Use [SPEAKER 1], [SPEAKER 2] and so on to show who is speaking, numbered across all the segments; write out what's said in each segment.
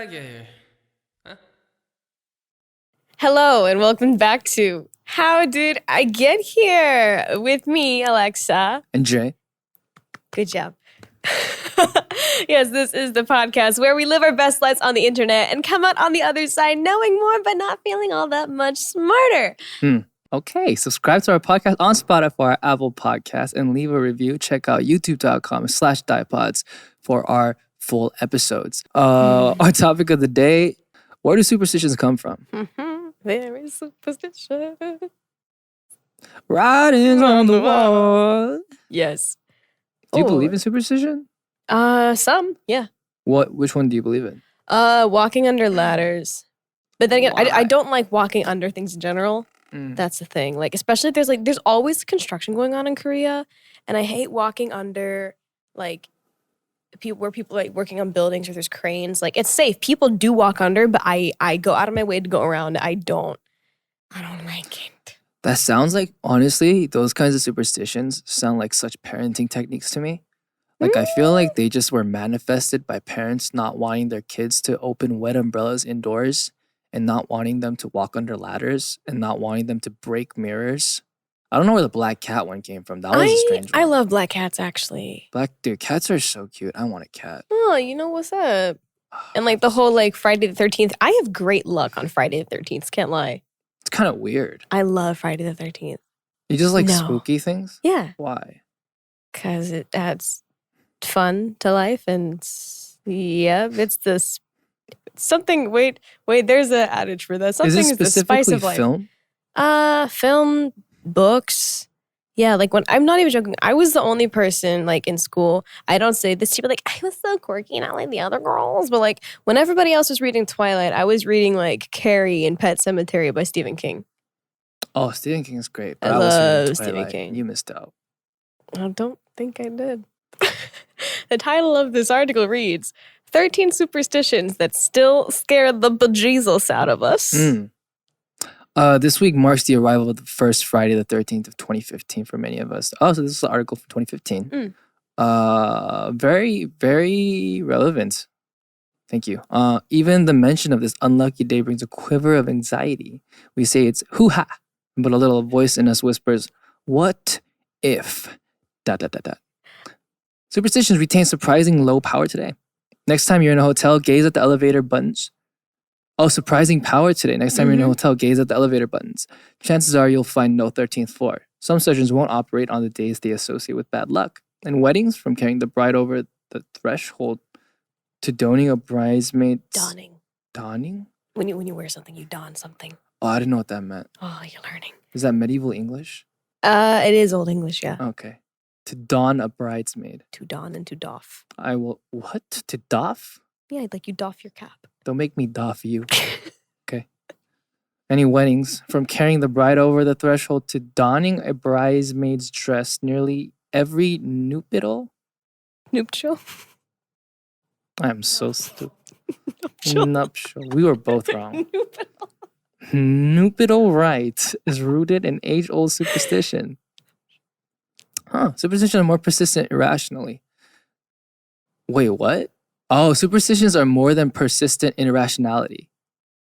[SPEAKER 1] HDIGH. Huh?
[SPEAKER 2] Hello and welcome back to How Did I Get Here? With me, Alexa.
[SPEAKER 3] And Jae.
[SPEAKER 2] Good job. Yes, this is the podcast where we live our best lives on the internet and come out on the other side knowing more but not feeling all that much smarter.
[SPEAKER 3] Okay, subscribe to our podcast on Spotify or Apple Podcasts and leave a review. Check out youtube.com/dipods for our full episodes. Our topic of the day, where do superstitions come from?
[SPEAKER 2] Very superstitious.
[SPEAKER 3] Writings on the wall.
[SPEAKER 2] Yes.
[SPEAKER 3] Do you believe in superstition?
[SPEAKER 2] Some, yeah.
[SPEAKER 3] Which one do you believe in?
[SPEAKER 2] Walking under ladders. But then again, I
[SPEAKER 3] Why?
[SPEAKER 2] don't like walking under things in general. That's the thing. Like, especially if there's always construction going on in Korea, and I hate walking under like where people like working on buildings or there's cranes. Like, it's safe. People do walk under, but I go out of my way to go around. I don't like it.
[SPEAKER 3] That sounds like, honestly, those kinds of superstitions sound like such parenting techniques to me. Like, I feel like they just were manifested by parents not wanting their kids to open wet umbrellas indoors and not wanting them to walk under ladders and not wanting them to break mirrors. I don't know where the black cat one came from. That was a strange one.
[SPEAKER 2] I love black cats, actually.
[SPEAKER 3] Dude, cats are so cute. I want a cat.
[SPEAKER 2] Oh, you know what's up? And like the whole like Friday the 13th. I have great luck on Friday the 13th. Can't lie.
[SPEAKER 3] It's kind of weird.
[SPEAKER 2] I love Friday the 13th.
[SPEAKER 3] You just like
[SPEAKER 2] No.
[SPEAKER 3] spooky things?
[SPEAKER 2] Yeah.
[SPEAKER 3] Why?
[SPEAKER 2] Because it adds fun to life, and it's this something. Wait, there's an adage for that. Something
[SPEAKER 3] Is it
[SPEAKER 2] the spice
[SPEAKER 3] specifically
[SPEAKER 2] of life.
[SPEAKER 3] film?
[SPEAKER 2] Film, books. Yeah, like when I'm not even joking. I was the only person like in school. I don't say this to people like I was so quirky, not like the other girls. But like when everybody else was reading Twilight, I was reading like Carrie and Pet Sematary by Stephen King.
[SPEAKER 3] Oh, Stephen King is great.
[SPEAKER 2] I
[SPEAKER 3] But was reading
[SPEAKER 2] love Stephen
[SPEAKER 3] Twilight.
[SPEAKER 2] King.
[SPEAKER 3] You missed out.
[SPEAKER 2] I don't think I did. The title of this article reads 13 superstitions that still scare the bejesus out of us.
[SPEAKER 3] This week marks the arrival of the first Friday the 13th of 2015 for many of us. Oh, so this is an article from 2015. Very, very relevant. Thank you. Even the mention of this unlucky day brings a quiver of anxiety. We say it's hoo-ha, but a little voice in us whispers, what if... ... Superstitions retain surprising low power today. Next time you're in a hotel, gaze at the elevator buttons. Oh, surprising power today. Next time you're in a hotel, gaze at the elevator buttons. Chances are you'll find no 13th floor. Some surgeons won't operate on the days they associate with bad luck. And weddings, from carrying the bride over the threshold to donning a bridesmaid. Donning?
[SPEAKER 2] When you wear something, you don something.
[SPEAKER 3] Oh, I didn't know what that meant.
[SPEAKER 2] Oh, you're learning.
[SPEAKER 3] Is that medieval English?
[SPEAKER 2] It is Old English, yeah.
[SPEAKER 3] Okay. To don a bridesmaid.
[SPEAKER 2] To don and to doff.
[SPEAKER 3] I will... What? To doff?
[SPEAKER 2] Yeah, like you doff your cap.
[SPEAKER 3] Don't make me doff you. Okay. Any weddings, from carrying the bride over the threshold to donning a bridesmaid's dress, nearly every nuptial.
[SPEAKER 2] Nuptial?
[SPEAKER 3] I'm so stupid. Nuptial. We were both wrong.
[SPEAKER 2] Nuptial.
[SPEAKER 3] Nuptial rite is rooted in age-old superstition. Superstitions are more persistent irrationally. Wait, what? Oh, superstitions are more than persistent in irrationality.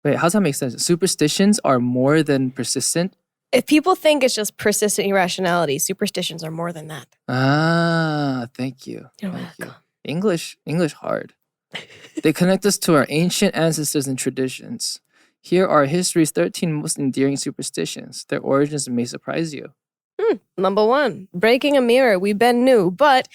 [SPEAKER 3] Wait, how does that make sense? Superstitions are more than persistent?
[SPEAKER 2] If people think it's just persistent irrationality, superstitions are more than that.
[SPEAKER 3] Thank you.
[SPEAKER 2] You're
[SPEAKER 3] Thank you.
[SPEAKER 2] welcome.
[SPEAKER 3] English hard. They connect us to our ancient ancestors and traditions. Here are history's 13 most endearing superstitions. Their origins may surprise you.
[SPEAKER 2] Number 1, breaking a mirror. We Ben knew, but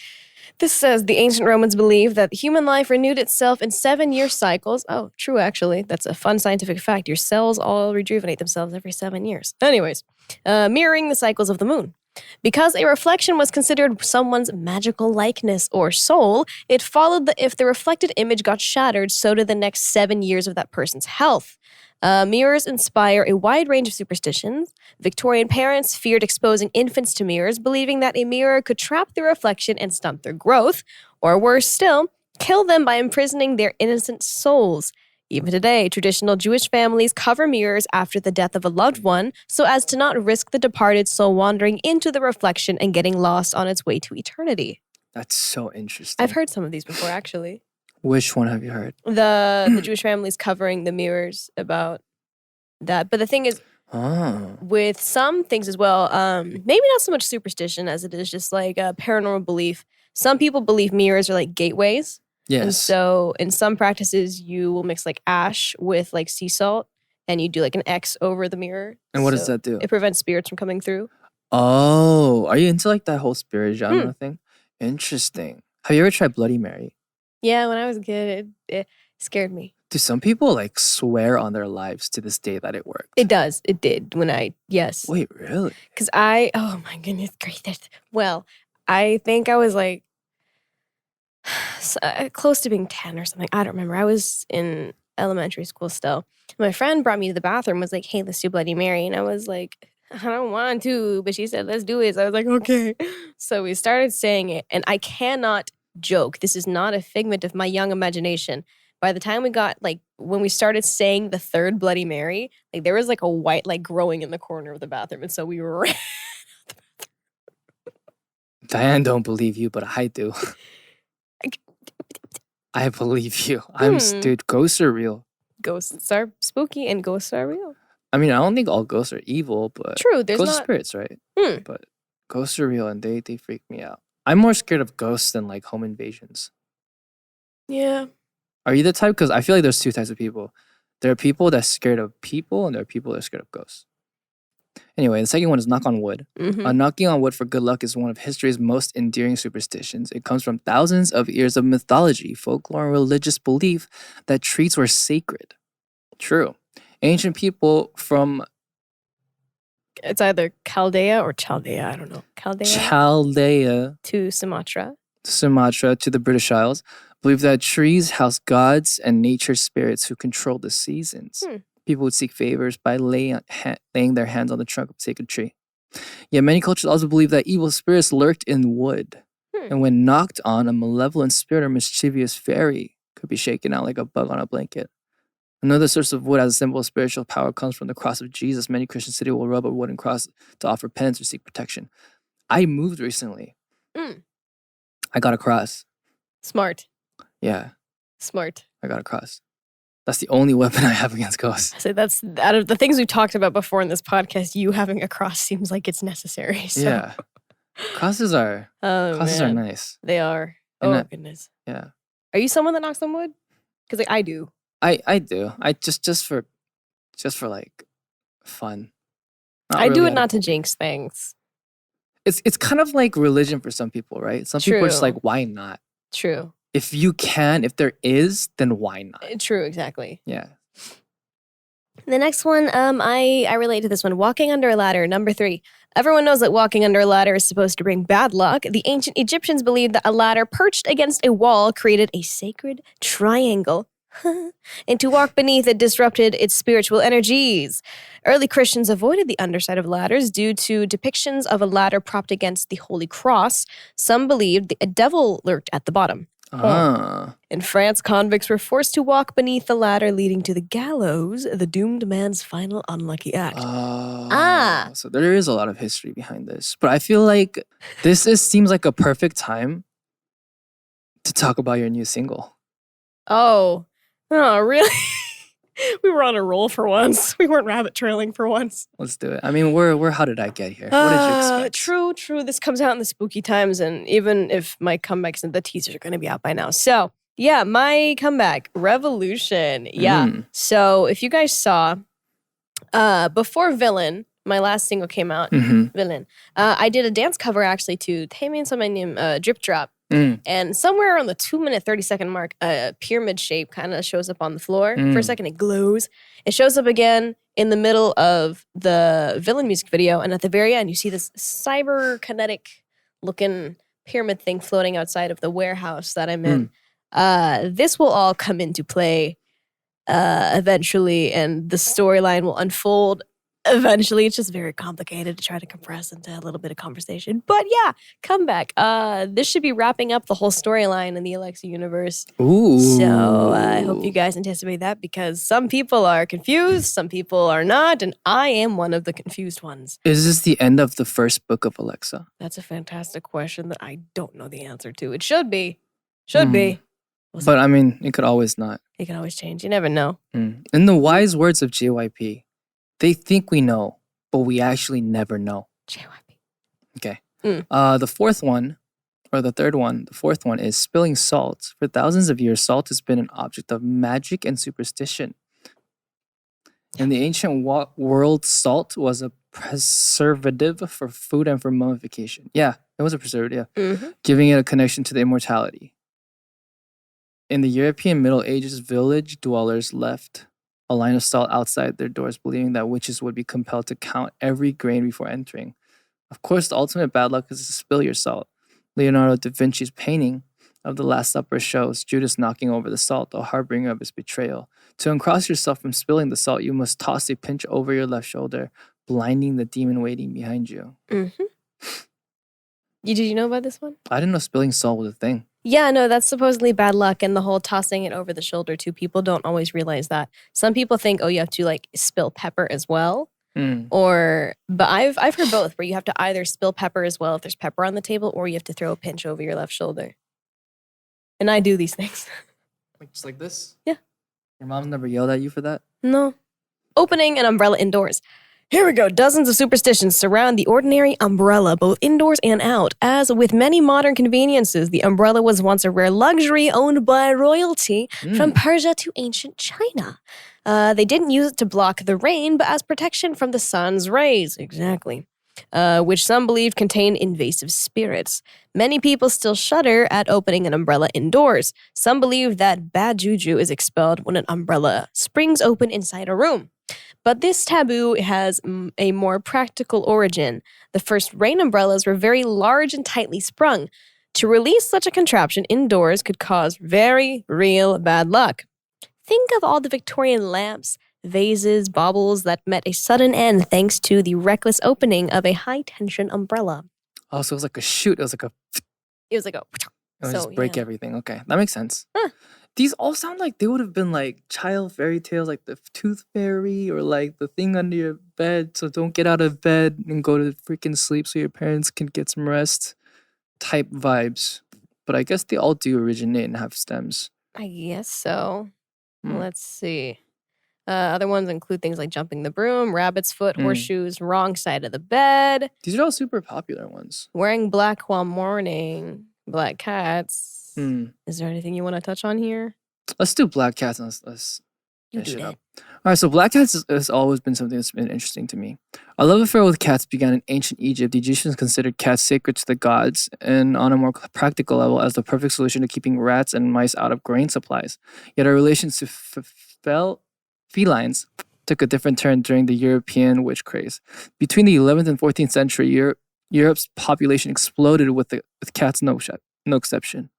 [SPEAKER 2] this says the ancient Romans believed that human life renewed itself in 7-year cycles. Oh, true, actually. That's a fun scientific fact. Your cells all rejuvenate themselves every 7 years. Anyways, mirroring the cycles of the moon. Because a reflection was considered someone's magical likeness or soul, it followed that if the reflected image got shattered, so did the next 7 years of that person's health. Mirrors inspire a wide range of superstitions. Victorian parents feared exposing infants to mirrors, believing that a mirror could trap their reflection and stunt their growth, or worse still, kill them by imprisoning their innocent souls. Even today, traditional Jewish families cover mirrors after the death of a loved one so as to not risk the departed soul wandering into the reflection and getting lost on its way to eternity.
[SPEAKER 3] That's so interesting.
[SPEAKER 2] I've heard some of these before, actually.
[SPEAKER 3] Which one have you heard?
[SPEAKER 2] The Jewish families covering the mirrors about that. But the thing is, with some things as well, maybe not so much superstition as it is just like a paranormal belief. Some people believe mirrors are like gateways.
[SPEAKER 3] Yes.
[SPEAKER 2] And so in some practices, you will mix like ash with like sea salt and you do like an X over the mirror.
[SPEAKER 3] And what does that do?
[SPEAKER 2] It prevents spirits from coming through.
[SPEAKER 3] Oh, are you into like that whole spirit genre thing? Interesting. Have you ever tried Bloody Mary?
[SPEAKER 2] Yeah, when I was a kid, it scared me.
[SPEAKER 3] Do some people like swear on their lives to this day that it worked?
[SPEAKER 2] It does. It did yes.
[SPEAKER 3] Wait, really?
[SPEAKER 2] Because oh my goodness gracious. Well, I think I was like close to being 10 or something. I don't remember. I was in elementary school still. My friend brought me to the bathroom, was like, hey, let's do Bloody Mary. And I was like, I don't want to. But she said, let's do it. So I was like, okay. So we started saying it. And I cannot joke. This is not a figment of my young imagination. By the time we got, like, when we started saying the third Bloody Mary, like, there was, like, a white light growing in the corner of the bathroom. And so we ran.
[SPEAKER 3] Diane don't believe you, but I do. I believe you. Dude, ghosts are real.
[SPEAKER 2] Ghosts are spooky and ghosts are real.
[SPEAKER 3] I mean, I don't think all ghosts are evil, but
[SPEAKER 2] true, there's
[SPEAKER 3] ghosts are spirits, right? But ghosts are real and they freak me out. I'm more scared of ghosts than like home invasions.
[SPEAKER 2] Yeah.
[SPEAKER 3] Are you the type? Because I feel like there's two types of people. There are people that's scared of people and there are people that are scared of ghosts. Anyway, the second one is knock on wood. Knocking on wood for good luck is one of history's most endearing superstitions. It comes from thousands of years of mythology, folklore, and religious belief that trees were sacred. True. Ancient people from...
[SPEAKER 2] It's either Chaldea or Chaldea, I don't know.
[SPEAKER 3] Chaldea.
[SPEAKER 2] To Sumatra.
[SPEAKER 3] To the British Isles. Believe that trees house gods and nature spirits who control the seasons. People would seek favors by laying their hands on the trunk of a sacred tree. Yet many cultures also believe that evil spirits lurked in wood. And when knocked on, a malevolent spirit or mischievous fairy could be shaken out like a bug on a blanket. Another source of wood as a symbol of spiritual power comes from the cross of Jesus. Many Christian cities will rub a wooden cross to offer penance or seek protection. I moved recently. I got a cross.
[SPEAKER 2] Smart.
[SPEAKER 3] Yeah.
[SPEAKER 2] Smart.
[SPEAKER 3] I got a cross. That's the only weapon I have against ghosts.
[SPEAKER 2] So that's out of the things we've talked about before in this podcast, you having a cross seems like it's necessary. So.
[SPEAKER 3] Yeah. Crosses are nice.
[SPEAKER 2] They are. Goodness.
[SPEAKER 3] Yeah.
[SPEAKER 2] Are you someone that knocks on wood? Because like, I do.
[SPEAKER 3] I do. I just for like fun.
[SPEAKER 2] I do it not to jinx things.
[SPEAKER 3] It's kind of like religion for some people, right? Some people are just like, why not?
[SPEAKER 2] True.
[SPEAKER 3] If you can, if there is, then why not?
[SPEAKER 2] True, exactly.
[SPEAKER 3] Yeah.
[SPEAKER 2] The next one, I relate to this one. Walking under a ladder, number 3. Everyone knows that walking under a ladder is supposed to bring bad luck. The ancient Egyptians believed that a ladder perched against a wall created a sacred triangle. And to walk beneath it disrupted its spiritual energies. Early Christians avoided the underside of ladders due to depictions of a ladder propped against the Holy Cross. Some believed a devil lurked at the bottom. In France, convicts were forced to walk beneath the ladder leading to the gallows, the doomed man's final unlucky act.
[SPEAKER 3] So there is a lot of history behind this. But I feel like seems like a perfect time to talk about your new single.
[SPEAKER 2] Oh, really? We were on a roll for once. We weren't rabbit trailing for once.
[SPEAKER 3] Let's do it. I mean, we're How Did I Get Here? What did you expect?
[SPEAKER 2] True. This comes out in the spooky times, and even if my comebacks and the teasers are going to be out by now. So, yeah, my comeback, Revolution. Yeah. So, if you guys saw, before Villain, my last single came out, Villain, I did a dance cover actually to Taemin somebody named Drip Drop. And somewhere around the 2-minute, 30-second mark, a pyramid shape kind of shows up on the floor. For a second, it glows. It shows up again in the middle of the Villain music video. And at the very end, you see this cyberkinetic-looking pyramid thing floating outside of the warehouse that I'm in. This will all come into play eventually, and the storyline will unfold eventually. It's just very complicated to try to compress into a little bit of conversation. But yeah, comeback. This should be wrapping up the whole storyline in the AleXa universe.
[SPEAKER 3] Ooh.
[SPEAKER 2] So I hope you guys anticipate that, because some people are confused, some people are not, and I am one of the confused ones.
[SPEAKER 3] Is this the end of the first book of AleXa?
[SPEAKER 2] That's a fantastic question that I don't know the answer to. It should be. Should be.
[SPEAKER 3] But I mean, it could always not.
[SPEAKER 2] It can always change. You never know.
[SPEAKER 3] In the wise words of JYP, they think we know, but we actually never know.
[SPEAKER 2] JYP.
[SPEAKER 3] Okay. The fourth one is spilling salt. For thousands of years, salt has been an object of magic and superstition. In the ancient world, salt was a preservative for food and for mummification. Yeah, it was a preservative, giving it a connection to the immortality. In the European Middle Ages, village dwellers left a line of salt outside their doors, believing that witches would be compelled to count every grain before entering. Of course, the ultimate bad luck is to spill your salt. Leonardo da Vinci's painting of the Last Supper shows Judas knocking over the salt, the harbinger of his betrayal. To uncross yourself from spilling the salt, you must toss a pinch over your left shoulder, blinding the demon waiting behind you.
[SPEAKER 2] Did you know about this one?
[SPEAKER 3] I didn't know spilling salt was a thing.
[SPEAKER 2] Yeah, no, that's supposedly bad luck, and the whole tossing it over the shoulder too. People don't always realize that. Some people think, oh, you have to like spill pepper as well. But I've heard both, where you have to either spill pepper as well if there's pepper on the table, or you have to throw a pinch over your left shoulder. And I do these things.
[SPEAKER 3] Like just like this?
[SPEAKER 2] Yeah.
[SPEAKER 3] Your mom's never yelled at you for that?
[SPEAKER 2] No. Opening an umbrella indoors. Here we go. Dozens of superstitions surround the ordinary umbrella, both indoors and out. As with many modern conveniences, the umbrella was once a rare luxury owned by royalty from Persia to ancient China. They didn't use it to block the rain, but as protection from the sun's rays. Exactly. Which some believe contain invasive spirits. Many people still shudder at opening an umbrella indoors. Some believe that bad juju is expelled when an umbrella springs open inside a room. But this taboo has a more practical origin. The first rain umbrellas were very large and tightly sprung. To release such a contraption indoors could cause very real bad luck. Think of all the Victorian lamps, vases, baubles that met a sudden end thanks to the reckless opening of a high-tension umbrella.
[SPEAKER 3] Oh, so it was like a shoot. It was like a...
[SPEAKER 2] It was like a...
[SPEAKER 3] It would just break everything. Okay, that makes sense. These all sound like they would have been like child fairy tales, like the tooth fairy or like the thing under your bed. So don't get out of bed and go to freaking sleep so your parents can get some rest type vibes. But I guess they all do originate and have stems.
[SPEAKER 2] I guess so. Let's see. Other ones include things like jumping the broom, rabbit's foot, horseshoes, wrong side of the bed.
[SPEAKER 3] These are all super popular ones.
[SPEAKER 2] Wearing black while mourning, black cats. Is there anything you want to touch on here?
[SPEAKER 3] Let's do black cats and let's finish it
[SPEAKER 2] it.
[SPEAKER 3] up. All right, so black cats has always been something that's been interesting to me. A love affair with cats began in ancient Egypt. The Egyptians considered cats sacred to the gods and on a more practical level as the perfect solution to keeping rats and mice out of grain supplies. Yet our relations to felines took a different turn during the European witch craze. Between the 11th and 14th century, Europe's population exploded with cats no exception.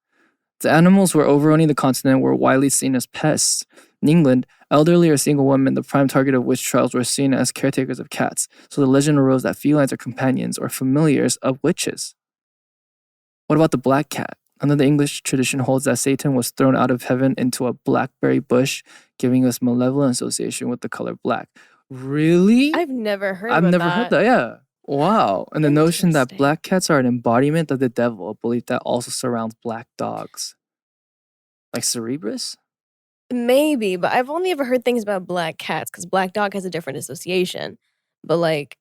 [SPEAKER 3] The animals were overrunning the continent were widely seen as pests. In England, elderly or single women, the prime target of witch trials, were seen as caretakers of cats, so the legend arose that felines are companions or familiars of witches. What about the black cat? Another English tradition holds that Satan was thrown out of heaven into a blackberry bush, giving us malevolent association with the color black. Really?
[SPEAKER 2] I've never heard
[SPEAKER 3] I've never heard that, yeah. Wow. And the notion that black cats are an embodiment of the devil, a belief that also surrounds black dogs. Like Cerebrus?
[SPEAKER 2] Maybe, but I've only ever heard things about black cats because black dog has a different association. But like,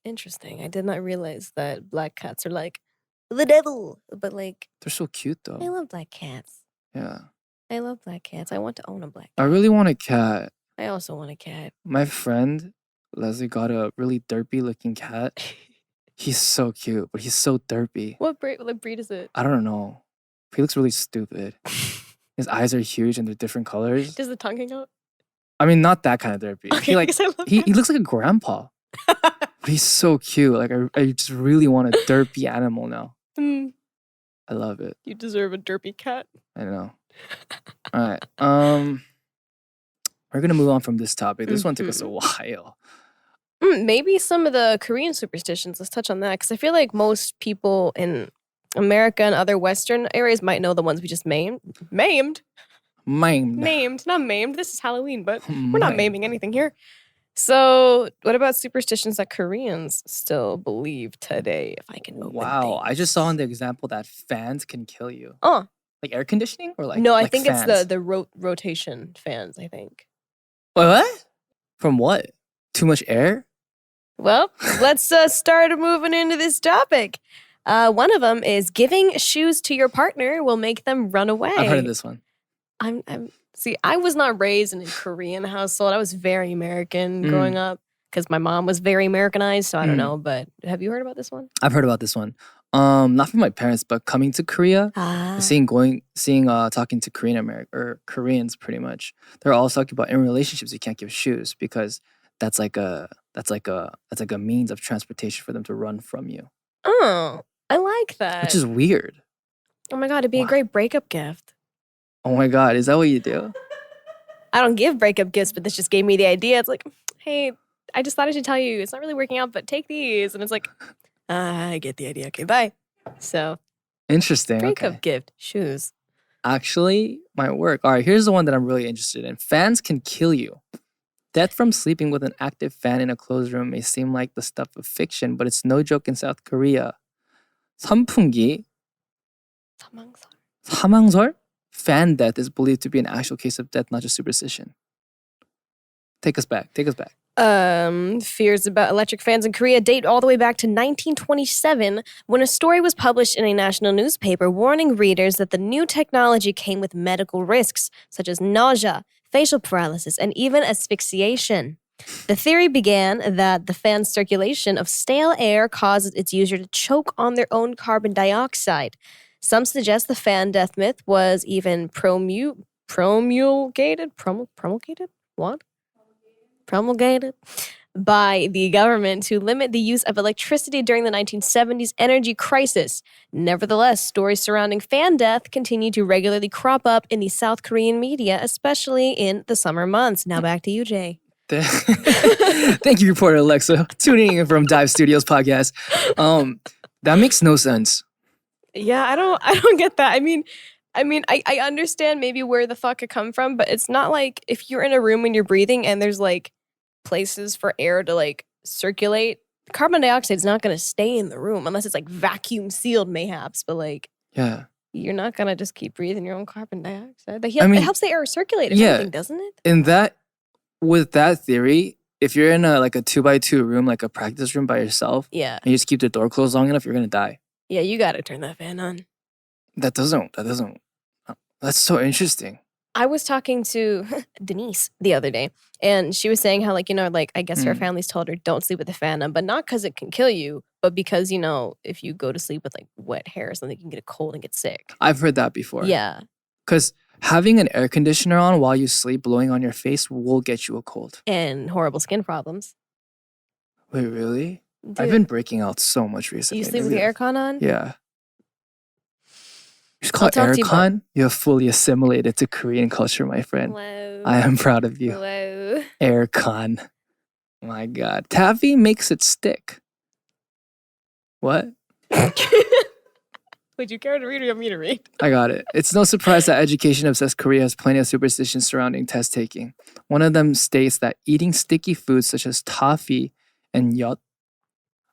[SPEAKER 2] interesting. I did not realize that black cats are like the devil. But like...
[SPEAKER 3] They're so cute though.
[SPEAKER 2] I love black cats.
[SPEAKER 3] Yeah.
[SPEAKER 2] I love black cats. I want to own a black
[SPEAKER 3] I
[SPEAKER 2] cat.
[SPEAKER 3] really want a cat.
[SPEAKER 2] I also want a cat.
[SPEAKER 3] My friend... Leslie got a really derpy looking cat. He's so cute, but he's so derpy.
[SPEAKER 2] What breed is it?
[SPEAKER 3] I don't know. He looks really stupid. His eyes are huge and they're different colors.
[SPEAKER 2] Does the tongue hang out?
[SPEAKER 3] I mean, not that kind of derpy.
[SPEAKER 2] Okay,
[SPEAKER 3] He looks like a grandpa. But he's so cute. Like I just really want a derpy animal now. I love it.
[SPEAKER 2] You deserve a derpy cat.
[SPEAKER 3] I know. All right. We're gonna move on from this topic. This one took us a while.
[SPEAKER 2] Maybe some of the Korean superstitions. Let's touch on that because I feel like most people in America and other Western areas might know the ones we just named. Maimed. Not maimed. This is Halloween, but we're not maiming anything here. So, what about superstitions that Koreans still believe today? If I can open
[SPEAKER 3] Wow,
[SPEAKER 2] things.
[SPEAKER 3] I just saw in the example that fans can kill you.
[SPEAKER 2] Oh,
[SPEAKER 3] Like air conditioning or like
[SPEAKER 2] no, I
[SPEAKER 3] like
[SPEAKER 2] think
[SPEAKER 3] fans?
[SPEAKER 2] it's the rotation fans, I think.
[SPEAKER 3] What? From what? Too much air?
[SPEAKER 2] Well, let's start moving into this topic. One of them is giving shoes to your partner will make them run away.
[SPEAKER 3] I've heard of this one.
[SPEAKER 2] See, I was not raised in a Korean household. I was very American growing up because my mom was very Americanized. So I don't know, but have you heard about this one?
[SPEAKER 3] I've heard about this one. Not from my parents, but coming to Korea, talking to Koreans pretty much. They're all talking about in relationships you can't give shoes because that's like a means of transportation for them to run from you.
[SPEAKER 2] Oh, I like that.
[SPEAKER 3] Which is weird.
[SPEAKER 2] Oh my God, it'd be a great breakup gift.
[SPEAKER 3] Oh my God, is that what you do?
[SPEAKER 2] I don't give breakup gifts, but this just gave me the idea. It's like, hey, I just thought I should tell you. It's not really working out, but take these. And it's like, I get the idea. Okay, bye. So,
[SPEAKER 3] interesting.
[SPEAKER 2] Breakup gift, shoes.
[SPEAKER 3] Actually, might work. All right, here's the one that I'm really interested in. Fans can kill you. Death from sleeping with an active fan in a closed room may seem like the stuff of fiction, but it's no joke in South Korea. 선풍기, 사망설? Fan death is believed to be an actual case of death, not just superstition. Take us back.
[SPEAKER 2] Fears about electric fans in Korea date all the way back to 1927 when a story was published in a national newspaper warning readers that the new technology came with medical risks such as nausea, facial paralysis, and even asphyxiation. The theory began that the fan's circulation of stale air causes its user to choke on their own carbon dioxide. Some suggest the fan death myth was even promulgated? What? Promulgated by the government to limit the use of electricity during the 1970s energy crisis. Nevertheless, stories surrounding fan death continue to regularly crop up in the South Korean media, especially in the summer months. Now back to you, Jay.
[SPEAKER 3] Thank you, reporter Alexa, tuning in from Dive Studios podcast. That makes no sense.
[SPEAKER 2] Yeah, I don't get that. I mean, I understand maybe where the thought could come from, but it's not like if you're in a room and you're breathing and there's like places for air to like circulate, carbon dioxide is not going to stay in the room unless it's like vacuum sealed mayhaps, but like you're not going to just keep breathing your own carbon dioxide. It helps the air circulate and everything, doesn't it?
[SPEAKER 3] With that theory, if you're in a 2x2 room, like a practice room by yourself, and you just keep the door closed long enough, you're going to die.
[SPEAKER 2] Yeah, you got to turn that fan on. That's
[SPEAKER 3] so interesting.
[SPEAKER 2] I was talking to Denise the other day, and she was saying how, I guess her family's told her don't sleep with the fan on, but not because it can kill you, but because, if you go to sleep with wet hair or something, you can get a cold and get sick.
[SPEAKER 3] I've heard that before.
[SPEAKER 2] Yeah.
[SPEAKER 3] Because having an air conditioner on while you sleep, blowing on your face, will get you a cold.
[SPEAKER 2] And horrible skin problems.
[SPEAKER 3] Wait, really?
[SPEAKER 2] Dude,
[SPEAKER 3] I've been breaking out so much recently.
[SPEAKER 2] You sleep with your aircon on?
[SPEAKER 3] Yeah. You just call it aircon? You have fully assimilated to Korean culture, my friend.
[SPEAKER 2] Hello.
[SPEAKER 3] I am proud of you.
[SPEAKER 2] Hello.
[SPEAKER 3] Aircon. My God. Taffy makes it stick. What?
[SPEAKER 2] Would you care to read or you want me to read?
[SPEAKER 3] I got it. It's no surprise that education-obsessed Korea has plenty of superstitions surrounding test taking. One of them states that eating sticky foods such as toffee and yot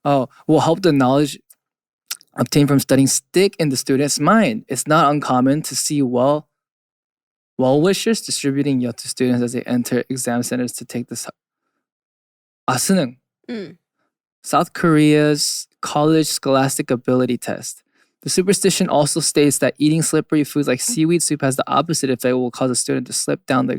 [SPEAKER 3] will help the knowledge obtained from studying stick in the student's mind. It's not uncommon to see well-wishers distributing yot to students as they enter exam centers to take this 수능. South Korea's college scholastic ability test. The superstition also states that eating slippery foods like seaweed soup has the opposite effect, will cause a student to slip down the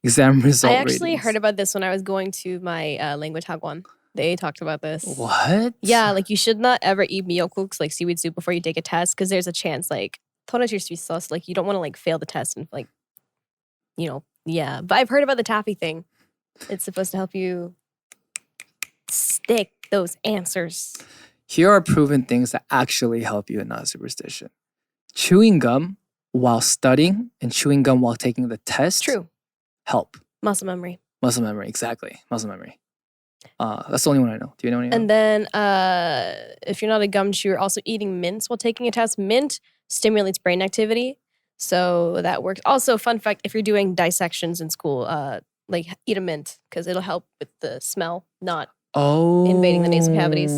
[SPEAKER 3] exam result.
[SPEAKER 2] I actually heard about this when I was going to my language hagwon. They talked about this.
[SPEAKER 3] What?
[SPEAKER 2] Yeah, you should not ever eat miyeokguk, like seaweed soup, before you take a test because there's a chance, 떨어질 수 있어. You don't want to fail the test and yeah. But I've heard about the taffy thing. It's supposed to help you stick those answers.
[SPEAKER 3] Here are proven things that actually help you and not superstition. Chewing gum while studying and chewing gum while taking the test.
[SPEAKER 2] True.
[SPEAKER 3] Help.
[SPEAKER 2] Muscle memory.
[SPEAKER 3] Muscle memory, exactly. Muscle memory. That's the only one I know. Do you know any?
[SPEAKER 2] And then if you're not a gum chewer, also eating mints while taking a test. Mint stimulates brain activity. So that works. Also, fun fact, if you're doing dissections in school, eat a mint because it'll help with the smell, not invading the nasal cavities.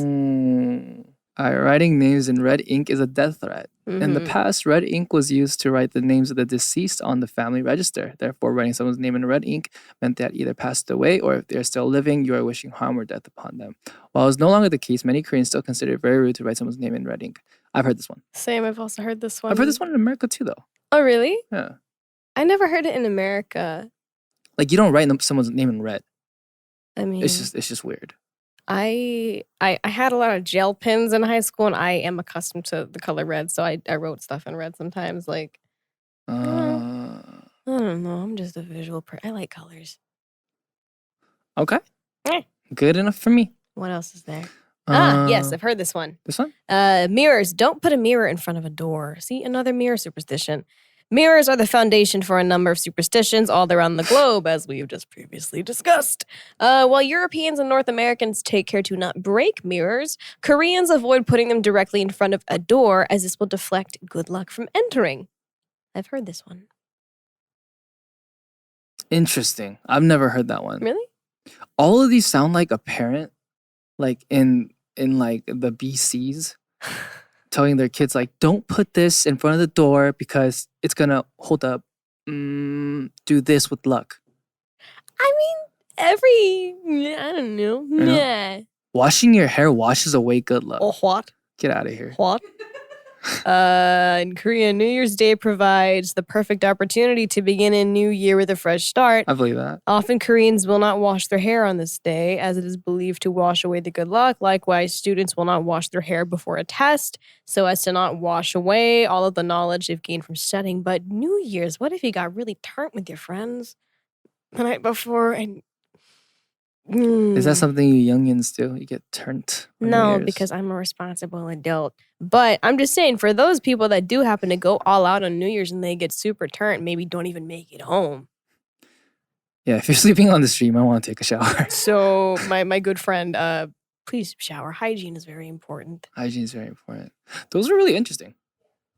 [SPEAKER 3] Writing names in red ink is a death threat. In the
[SPEAKER 2] Mhm.
[SPEAKER 3] past, red ink was used to write the names of the deceased on the family register. Therefore, writing someone's name in red ink meant they had either passed away or if they're still living, you are wishing harm or death upon them. While it's no longer the case, many Koreans still consider it very rude to write someone's name in red ink. I've heard this one.
[SPEAKER 2] Same. I've also heard this one.
[SPEAKER 3] I've heard this one in America too, though.
[SPEAKER 2] Oh, really?
[SPEAKER 3] Yeah.
[SPEAKER 2] I never heard it in America.
[SPEAKER 3] Like, you don't write someone's name in red.
[SPEAKER 2] I mean,
[SPEAKER 3] It's just weird.
[SPEAKER 2] I had a lot of gel pens in high school, and I am accustomed to the color red, so I wrote stuff in red sometimes. Like, I don't know. I'm just a visual person. I like colors.
[SPEAKER 3] Okay.
[SPEAKER 2] Eh.
[SPEAKER 3] Good enough for me.
[SPEAKER 2] What else is there?
[SPEAKER 3] Uh,
[SPEAKER 2] Yes, I've heard this one.
[SPEAKER 3] This one?
[SPEAKER 2] Mirrors. Don't put a mirror in front of a door. See, another mirror superstition. Mirrors are the foundation for a number of superstitions all around the globe, as we've just previously discussed. While Europeans and North Americans take care to not break mirrors, Koreans avoid putting them directly in front of a door, as this will deflect good luck from entering. I've heard this one.
[SPEAKER 3] Interesting. I've never heard that one.
[SPEAKER 2] Really?
[SPEAKER 3] All of these sound like a parent, like in like the BCs, telling their kids like, don't put this in front of the door because it's gonna hold up. Do this with luck.
[SPEAKER 2] I mean, I don't know.
[SPEAKER 3] know?
[SPEAKER 2] Yeah.
[SPEAKER 3] Washing your hair washes away good luck.
[SPEAKER 2] Oh, what?
[SPEAKER 3] Get out of here.
[SPEAKER 2] What? In Korea, New Year's Day provides the perfect opportunity to begin a new year with a fresh start.
[SPEAKER 3] I believe that.
[SPEAKER 2] Often, Koreans will not wash their hair on this day, as it is believed to wash away the good luck. Likewise, students will not wash their hair before a test, so as to not wash away all of the knowledge they've gained from studying. But New Year's, what if you got really turned with your friends the night before and...
[SPEAKER 3] Is that something you youngins do? You get turned? on New
[SPEAKER 2] No,
[SPEAKER 3] Year's?
[SPEAKER 2] because I'm a responsible adult. But I'm just saying, for those people that do happen to go all out on New Year's and they get super turned, maybe don't even make it home.
[SPEAKER 3] Yeah, if you're sleeping on the stream, I want to take a shower.
[SPEAKER 2] So my good friend, please shower. Hygiene is very important.
[SPEAKER 3] Hygiene is very important. Those are really interesting.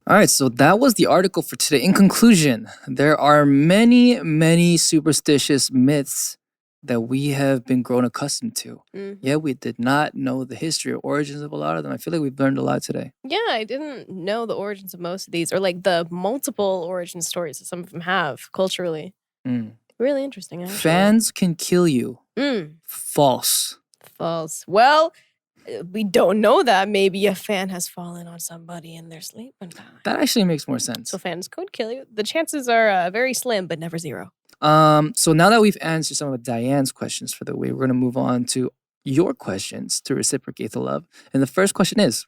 [SPEAKER 3] All right, so that was the article for today. In conclusion, there are many, many superstitious myths that we have been grown accustomed to. Yet we did not know the history or origins of a lot of them. I feel like we've learned a lot today.
[SPEAKER 2] Yeah, I didn't know the origins of most of these, or like the multiple origin stories that some of them have culturally. Really interesting, actually.
[SPEAKER 3] Fans can kill you. False.
[SPEAKER 2] False. Well, we don't know that. Maybe a fan has fallen on somebody in their sleep and died.
[SPEAKER 3] That actually makes more sense.
[SPEAKER 2] So fans could kill you. The chances are very slim, but never zero.
[SPEAKER 3] So now that we've answered some of Diane's questions for the week, we're going to move on to your questions to reciprocate the love. And the first question is...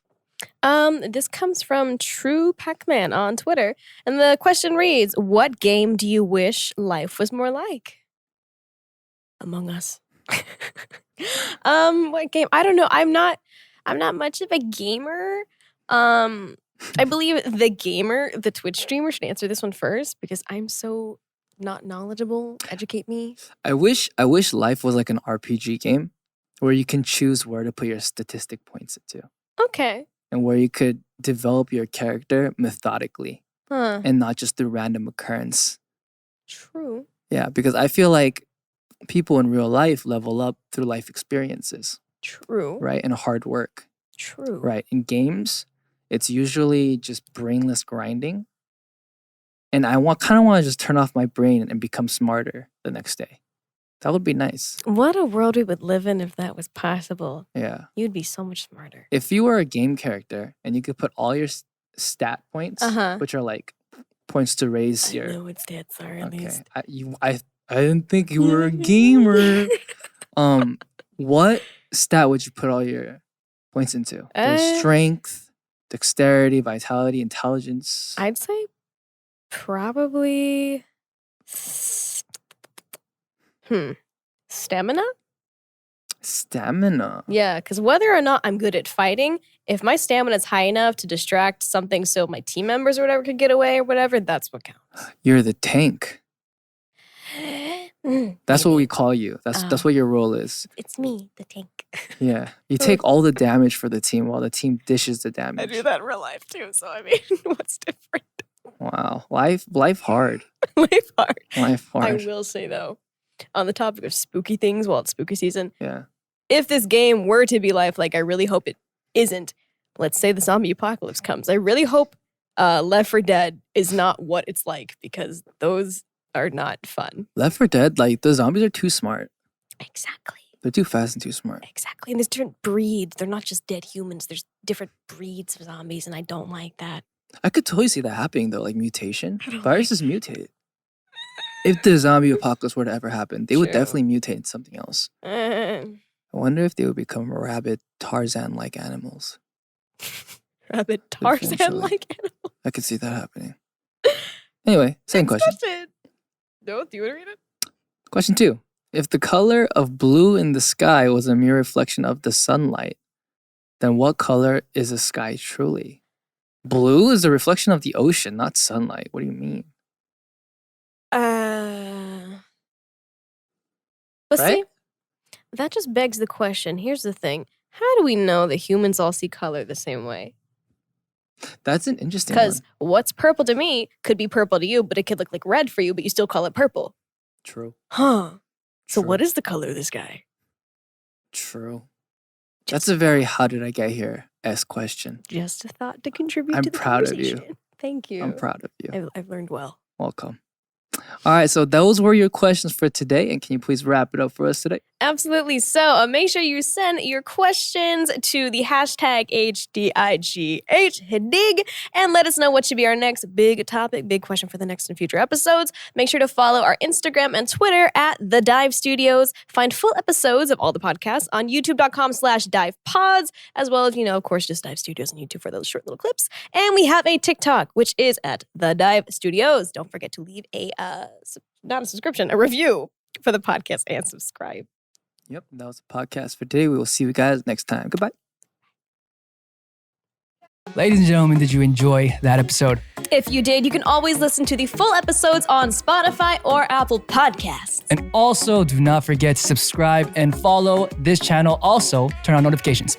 [SPEAKER 2] This comes from True Pac-Man on Twitter. And the question reads, what game do you wish life was more like? Among Us. What game? I don't know. I'm not much of a gamer. I believe the Twitch streamer should answer this one first because I'm so not knowledgeable. Educate me.
[SPEAKER 3] I wish life was like an RPG game where you can choose where to put your statistic points into.
[SPEAKER 2] Okay.
[SPEAKER 3] And where you could develop your character methodically
[SPEAKER 2] Huh.
[SPEAKER 3] and not just through random occurrence.
[SPEAKER 2] True.
[SPEAKER 3] Yeah, because I feel like people in real life level up through life experiences,
[SPEAKER 2] True.
[SPEAKER 3] right? And hard work,
[SPEAKER 2] True.
[SPEAKER 3] right? In games, it's usually just brainless grinding. And I kind of want to just turn off my brain and become smarter the next day. That would be nice.
[SPEAKER 2] What a world we would live in if that was possible.
[SPEAKER 3] Yeah.
[SPEAKER 2] You'd be so much smarter.
[SPEAKER 3] If you were a game character and you could put all your stat points,
[SPEAKER 2] Uh-huh.
[SPEAKER 3] which are like points to raise
[SPEAKER 2] I
[SPEAKER 3] your...
[SPEAKER 2] know what stats are at
[SPEAKER 3] Okay.
[SPEAKER 2] least.
[SPEAKER 3] I didn't think you were a gamer. What stat would you put all your points into? There's strength, dexterity, vitality, intelligence.
[SPEAKER 2] I'd say probably stamina?
[SPEAKER 3] Stamina.
[SPEAKER 2] Yeah, because whether or not I'm good at fighting, if my stamina is high enough to distract something so my team members or whatever could get away or whatever, that's what counts.
[SPEAKER 3] You're the tank. That's what we call you. That's what your role is.
[SPEAKER 2] It's me, the tank.
[SPEAKER 3] Yeah. You take all the damage for the team while the team dishes the damage.
[SPEAKER 2] I do that in real life too, so I mean, what's different?
[SPEAKER 3] Wow. Life hard.
[SPEAKER 2] Life hard.
[SPEAKER 3] Life hard.
[SPEAKER 2] I will say though, on the topic of spooky things while it's spooky season,
[SPEAKER 3] Yeah.
[SPEAKER 2] if this game were to be life, like I really hope it isn't, let's say the zombie apocalypse comes. I really hope Left 4 Dead is not what it's like, because those are not fun.
[SPEAKER 3] Left 4 Dead, like the zombies are too smart.
[SPEAKER 2] Exactly.
[SPEAKER 3] They're too fast and too smart.
[SPEAKER 2] Exactly. And there's different breeds. They're not just dead humans. There's different breeds of zombies, and I don't like that.
[SPEAKER 3] I could totally see that happening though, like mutation. Viruses mutate. If the zombie apocalypse were to ever happen, they would definitely mutate into something else. I wonder if they would become rabid Tarzan-like animals.
[SPEAKER 2] Rabid Tarzan-like animals?
[SPEAKER 3] I could see that happening. Anyway, same question.
[SPEAKER 2] No, do you want to read it?
[SPEAKER 3] Question 2. If the color of blue in the sky was a mere reflection of the sunlight, then what color is the sky truly? Blue is a reflection of the ocean, not sunlight. What do you mean?
[SPEAKER 2] But
[SPEAKER 3] right?
[SPEAKER 2] see, that just begs the question. Here's the thing. How do we know that humans all see color the same way?
[SPEAKER 3] That's an interesting one.
[SPEAKER 2] Because what's purple to me could be purple to you, but it could look like red for you, but you still call it purple.
[SPEAKER 3] True.
[SPEAKER 2] Huh. So
[SPEAKER 3] True.
[SPEAKER 2] what is the color of this guy?
[SPEAKER 3] True. That's a very how did I get here-esque question.
[SPEAKER 2] Just a thought to contribute
[SPEAKER 3] I'm
[SPEAKER 2] to the
[SPEAKER 3] proud of
[SPEAKER 2] conversation.
[SPEAKER 3] you.
[SPEAKER 2] Thank you.
[SPEAKER 3] I'm proud of you.
[SPEAKER 2] I've learned well.
[SPEAKER 3] Welcome. All right, so those were your questions for today. And can you please wrap it up for us today?
[SPEAKER 2] Absolutely. So make sure you send your questions to the hashtag HDIGH, and let us know what should be our next big topic, big question for the next and future episodes. Make sure to follow our Instagram and Twitter at The Dive Studios. Find full episodes of all the podcasts on youtube.com/divepods, as well as, of course, just Dive Studios on YouTube for those short little clips. And we have a TikTok, which is at The Dive Studios. Don't forget to leave a review for the podcast and subscribe.
[SPEAKER 3] Yep, that was the podcast for today. We will see you guys next time. Goodbye.
[SPEAKER 1] Ladies and gentlemen, did you enjoy that episode?
[SPEAKER 2] If you did, you can always listen to the full episodes on Spotify or Apple Podcasts.
[SPEAKER 1] And also, do not forget to subscribe and follow this channel. Also, turn on notifications.